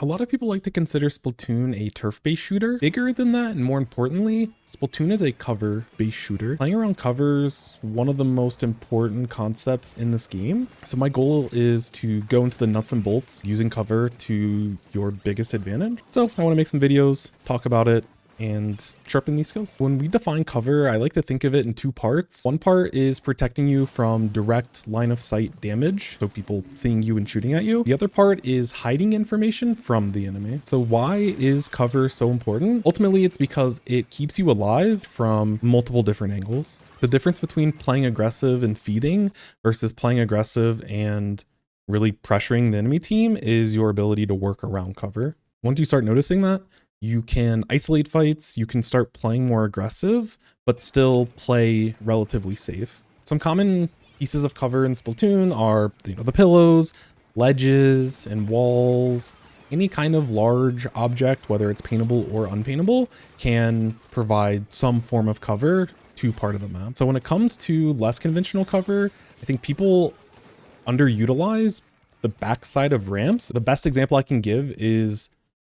A lot of people like to consider Splatoon a turf-based shooter. Bigger than that, and more importantly, Splatoon is a cover-based shooter. Playing around covers, one of the most important concepts in this game. So my goal is to go into the nuts and bolts using cover to your biggest advantage. So I want to make some videos, talk about it, and sharpen these skills. When we define cover, I like to think of it in two parts. One part is protecting you from direct line of sight damage, so people seeing you and shooting at you. The other part is hiding information from the enemy. So why is cover so important? Ultimately, it's because it keeps you alive from multiple different angles. The difference between playing aggressive and feeding versus playing aggressive and really pressuring the enemy team is your ability to work around cover. Once you start noticing that, you can isolate fights, you can start playing more aggressive, but still play relatively safe. Some common pieces of cover in Splatoon are, the pillows, ledges, and walls. Any kind of large object, whether it's paintable or unpaintable, can provide some form of cover to part of the map. So when it comes to less conventional cover, I think people underutilize the backside of ramps. The best example I can give is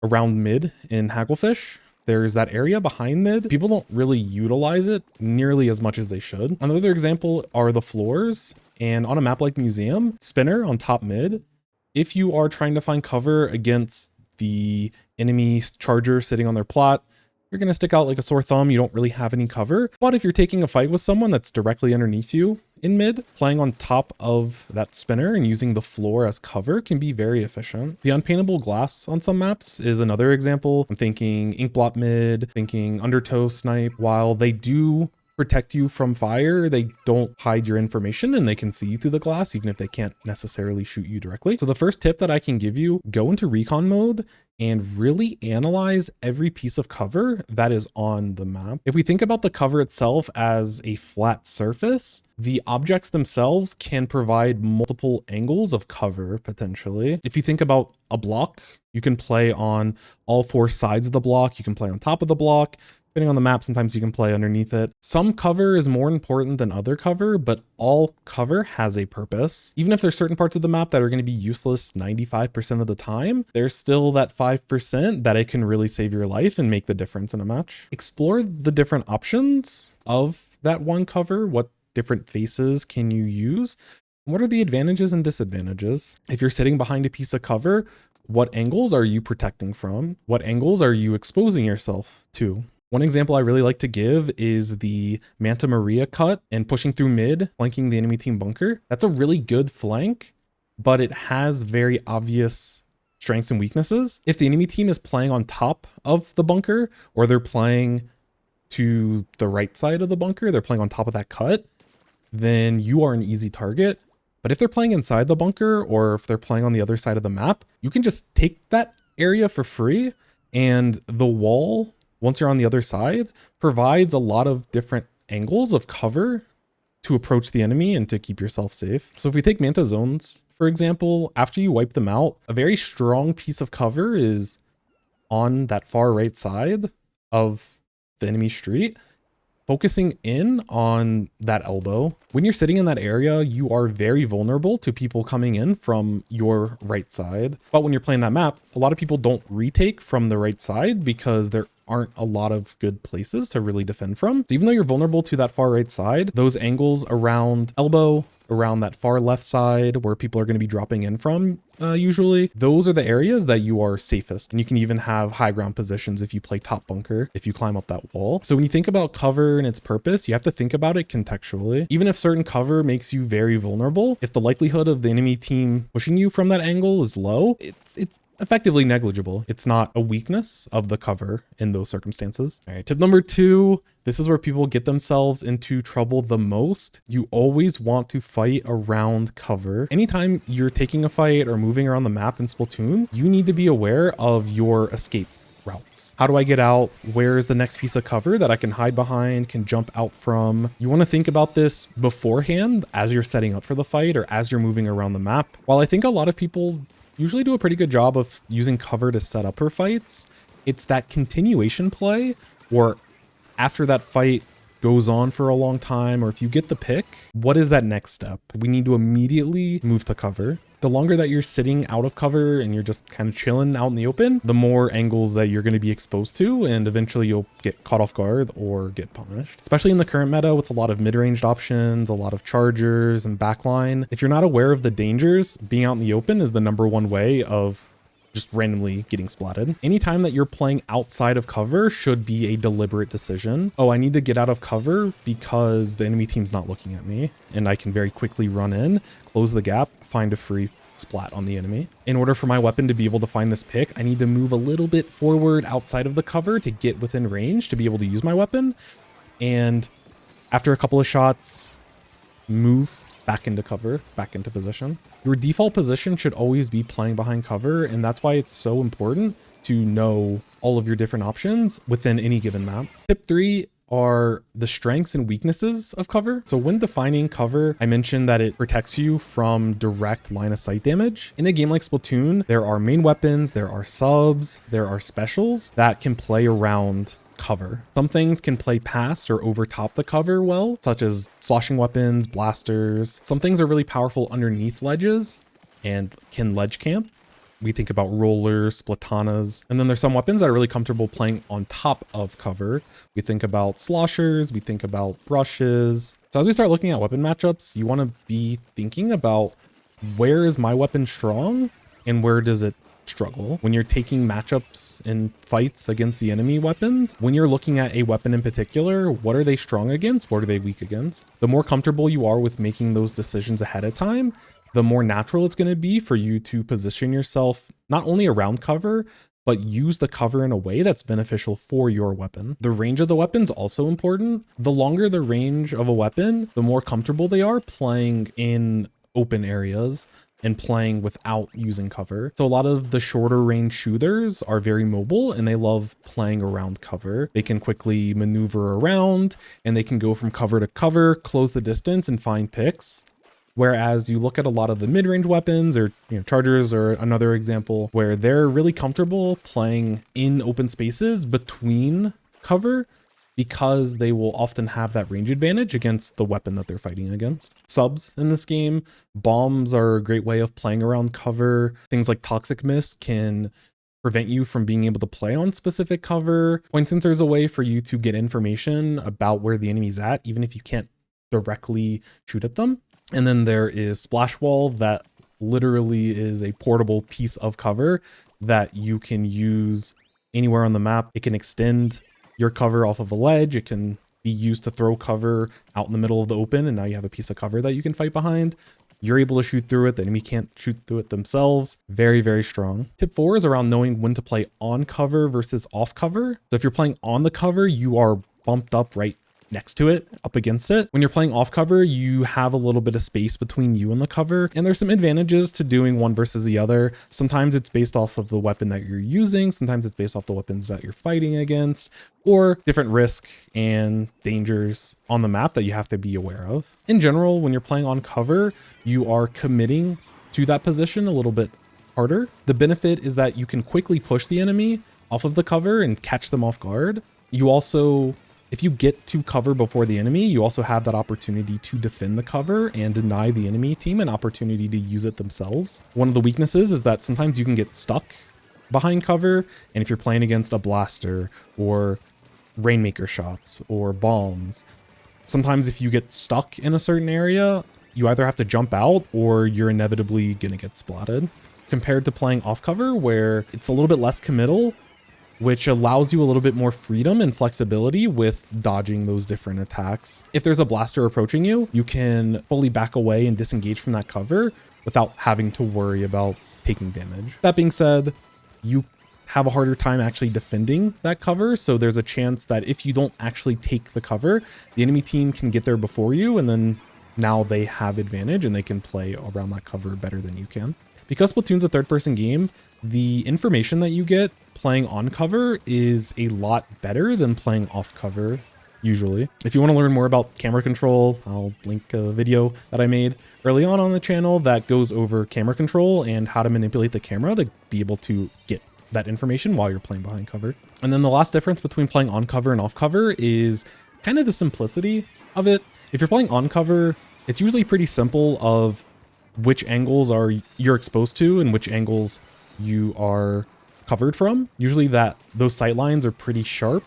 around mid in Hagglefish. There's that area behind mid. People don't really utilize it nearly as much as they should. Another example are the floors, and on a map like Museum, Spinner on top mid, if you are trying to find cover against the enemy charger sitting on their plot, you're going to stick out like a sore thumb. You don't really have any cover. But if you're taking a fight with someone that's directly underneath you in mid, playing on top of that spinner and using the floor as cover can be very efficient. The unpaintable glass on some maps is another example. I'm thinking Inkblot mid, thinking Undertow snipe. While they do protect you from fire, they don't hide your information and they can see you through the glass, even if they can't necessarily shoot you directly. So the first tip that I can give you, go into Recon mode and really analyze every piece of cover that is on the map. If we think about the cover itself as a flat surface, the objects themselves can provide multiple angles of cover potentially. If you think about a block, you can play on all four sides of the block. You can play on top of the block. Depending on the map, sometimes you can play underneath it. Some cover is more important than other cover, but all cover has a purpose. Even if there's certain parts of the map that are going to be useless 95% of the time, there's still that 5% that it can really save your life and make the difference in a match. Explore the different options of that one cover. What different faces can you use? What are the advantages and disadvantages? If you're sitting behind a piece of cover, what angles are you protecting from? What angles are you exposing yourself to? One example I really like to give is the Manta Maria cut and pushing through mid, flanking the enemy team bunker. That's a really good flank, but it has very obvious strengths and weaknesses. If the enemy team is playing on top of the bunker, or they're playing to the right side of the bunker, they're playing on top of that cut, then you are an easy target. But if they're playing inside the bunker, or if they're playing on the other side of the map, you can just take that area for free, and the wall, once you're on the other side, provides a lot of different angles of cover to approach the enemy and to keep yourself safe. So if we take Manta Zones, for example, after you wipe them out, a very strong piece of cover is on that far right side of the enemy street, focusing in on that elbow. When you're sitting in that area, you are very vulnerable to people coming in from your right side. But when you're playing that map, a lot of people don't retake from the right side because there aren't a lot of good places to really defend from. So even though you're vulnerable to that far right side, those angles around elbow, around that far left side where people are going to be dropping in from, usually, those are the areas that you are safest. And you can even have high ground positions if you play top bunker, if you climb up that wall. So when you think about cover and its purpose, you have to think about it contextually. Even if certain cover makes you very vulnerable, if the likelihood of the enemy team pushing you from that angle is low, it's effectively negligible. It's not a weakness of the cover in those circumstances. All right, tip number 2, this is where people get themselves into trouble the most. You always want to fight around cover. Anytime you're taking a fight or moving around the map in Splatoon, you need to be aware of your escape routes. How do I get out? Where is the next piece of cover that I can hide behind, can jump out from? You want to think about this beforehand as you're setting up for the fight or as you're moving around the map. While I think a lot of people usually do a pretty good job of using cover to set up for fights, it's that continuation play where after that fight goes on for a long time, or if you get the pick, what is that next step? We need to immediately move to cover. The longer that you're sitting out of cover and you're just kind of chilling out in the open, the more angles that you're going to be exposed to, and eventually you'll get caught off guard or get punished. Especially in the current meta with a lot of mid-ranged options, a lot of chargers and backline. If you're not aware of the dangers, being out in the open is the #1 way of just randomly getting splatted. Anytime that you're playing outside of cover should be a deliberate decision. Oh, I need to get out of cover because the enemy team's not looking at me, and I can very quickly run in, close the gap, find a free splat on the enemy. In order for my weapon to be able to find this pick, I need to move a little bit forward outside of the cover to get within range to be able to use my weapon. And after a couple of shots, move back into cover, back into position. Your default position should always be playing behind cover, and that's why it's so important to know all of your different options within any given map. Tip 3 are the strengths and weaknesses of cover. So when defining cover, I mentioned that it protects you from direct line of sight damage. In a game like Splatoon, there are main weapons, there are subs, there are specials that can play around cover. Some things can play past or over top the cover well, such as sloshing weapons, blasters. Some things are really powerful underneath ledges and can ledge camp. We think about rollers, splatanas, and then there's some weapons that are really comfortable playing on top of cover. We think about sloshers, we think about brushes. So as we start looking at weapon matchups, you want to be thinking about where is my weapon strong and where does it struggle. When you're taking matchups and fights against the enemy weapons, when you're looking at a weapon in particular, what are they strong against? What are they weak against? The more comfortable you are with making those decisions ahead of time, the more natural it's going to be for you to position yourself not only around cover, but use the cover in a way that's beneficial for your weapon. The range of the weapon's also important. The longer the range of a weapon, the more comfortable they are playing in open areas and playing without using cover. So a lot of the shorter range shooters are very mobile and they love playing around cover. They can quickly maneuver around and they can go from cover to cover, close the distance and find picks. Whereas you look at a lot of the mid-range weapons or chargers or another example where they're really comfortable playing in open spaces between cover because they will often have that range advantage against the weapon that they're fighting against. Subs in this game, bombs are a great way of playing around cover. Things like Toxic Mist can prevent you from being able to play on specific cover. Point Sensor is a way for you to get information about where the enemy's at, even if you can't directly shoot at them. And then there is Splash Wall that literally is a portable piece of cover that you can use anywhere on the map. It can extend your cover off of a ledge. It can be used to throw cover out in the middle of the open, and now you have a piece of cover that you can fight behind. You're able to shoot through it. The enemy can't shoot through it themselves. Very, very strong. Tip 4 is around knowing when to play on cover versus off cover. So if you're playing on the cover, you are bumped up right next to it, up against it. When you're playing off cover, you have a little bit of space between you and the cover, and there's some advantages to doing one versus the other. Sometimes it's based off of the weapon that you're using, sometimes it's based off the weapons that you're fighting against, or different risk and dangers on the map that you have to be aware of. In general, when you're playing on cover, you are committing to that position a little bit harder. The benefit is that you can quickly push the enemy off of the cover and catch them off guard. You also, if you get to cover before the enemy, you also have that opportunity to defend the cover and deny the enemy team an opportunity to use it themselves. One of the weaknesses is that sometimes you can get stuck behind cover, and if you're playing against a blaster or rainmaker shots or bombs, sometimes if you get stuck in a certain area, you either have to jump out or you're inevitably gonna get splatted. Compared to playing off cover where it's a little bit less committal, which allows you a little bit more freedom and flexibility with dodging those different attacks. If there's a blaster approaching you, you can fully back away and disengage from that cover without having to worry about taking damage. That being said, you have a harder time actually defending that cover, so there's a chance that if you don't actually take the cover, the enemy team can get there before you, and then now they have advantage and they can play around that cover better than you can. Because Splatoon's a third-person game, the information that you get playing on cover is a lot better than playing off cover usually. If you want to learn more about camera control, I'll link a video that I made early on the channel that goes over camera control and how to manipulate the camera to be able to get that information while you're playing behind cover. And then the last difference between playing on cover and off cover is kind of the simplicity of it. If you're playing on cover, it's usually pretty simple of which angles you're exposed to and which angles you are covered from. Usually those sight lines are pretty sharp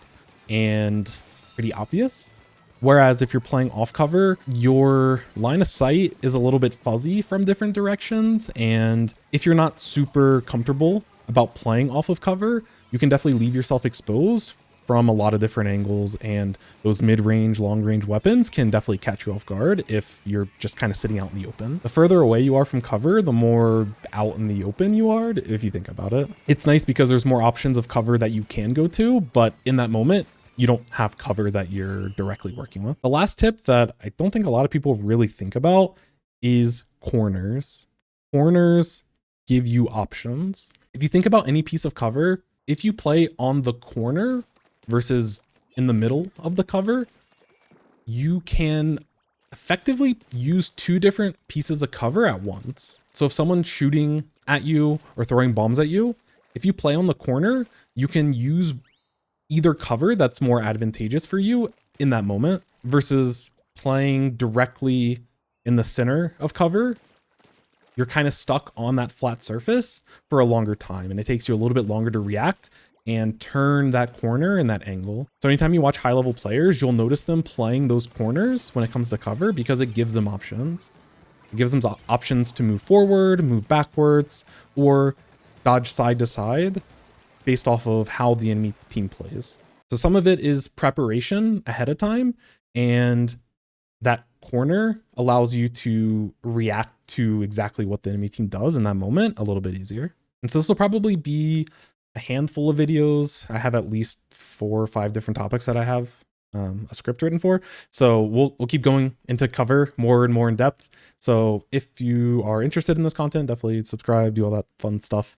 and pretty obvious. Whereas if you're playing off cover, your line of sight is a little bit fuzzy from different directions. And if you're not super comfortable about playing off of cover, you can definitely leave yourself exposed from a lot of different angles, and those mid-range, long-range weapons can definitely catch you off guard if you're just kind of sitting out in the open. The further away you are from cover, the more out in the open you are, if you think about it. It's nice because there's more options of cover that you can go to, but in that moment, you don't have cover that you're directly working with. The last tip that I don't think a lot of people really think about is corners. Corners give you options. If you think about any piece of cover, if you play on the corner versus in the middle of the cover, you can effectively use two different pieces of cover at once. So if someone's shooting at you or throwing bombs at you, if you play on the corner, you can use either cover that's more advantageous for you in that moment versus playing directly in the center of cover. You're kind of stuck on that flat surface for a longer time, and it takes you a little bit longer to react and turn that corner and that angle. So anytime you watch high level players, you'll notice them playing those corners when it comes to cover because it gives them options. It gives them options to move forward, move backwards, or dodge side to side based off of how the enemy team plays. So some of it is preparation ahead of time, and that corner allows you to react to exactly what the enemy team does in that moment a little bit easier. And so this will probably be a handful of videos. I have at least 4 or 5 different topics that I have a script written for. So we'll keep going into cover more and more in depth. So if you are interested in this content, definitely subscribe, do all that fun stuff.